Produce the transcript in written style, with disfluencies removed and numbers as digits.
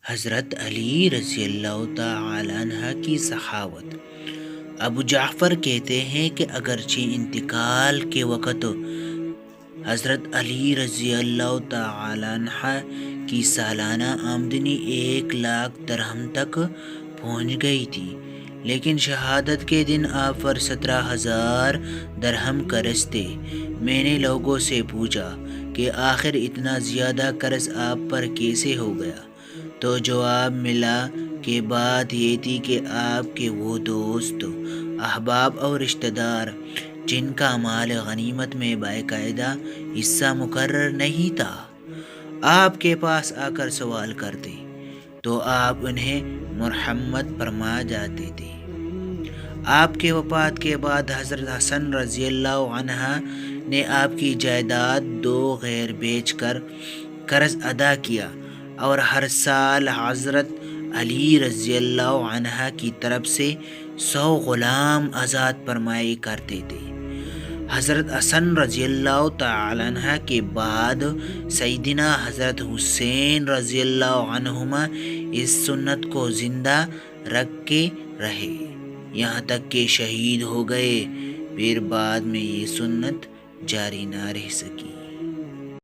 حضرت علی رضی اللہ تعالی عنہ کی سخاوت۔ ابو جعفر کہتے ہیں کہ اگرچہ انتقال کے وقت حضرت علی رضی اللہ تعالی عنہ کی سالانہ آمدنی 1,00,000 درہم تک پہنچ گئی تھی، لیکن شہادت کے دن آپ پر 17,000 درہم قرض تھے۔ میں نے لوگوں سے پوچھا کہ آخر اتنا زیادہ قرض آپ پر کیسے ہو گیا؟ تو جواب ملا کہ بات یہ تھی کہ آپ کے وہ دوست، احباب اور رشتہ دار جن کا مال غنیمت میں باقاعدہ حصہ مقرر نہیں تھا، آپ کے پاس آ کر سوال کرتے تو آپ انہیں مرحمت فرما جاتے تھے۔ آپ کے وفات کے بعد حضرت حسن رضی اللہ عنہ نے آپ کی جائیداد 2 غیر بیچ کر قرض ادا کیا اور ہر سال حضرت علی رضی اللہ عنہ کی طرف سے 100 غلام آزاد فرمایا کرتے تھے۔ حضرت حسن رضی اللہ تعالی عنہ کے بعد سیدنا حضرت حسین رضی اللہ عنہما اس سنت کو زندہ رکھے رہے، یہاں تک کہ شہید ہو گئے، پھر بعد میں یہ سنت جاری نہ رہ سکی۔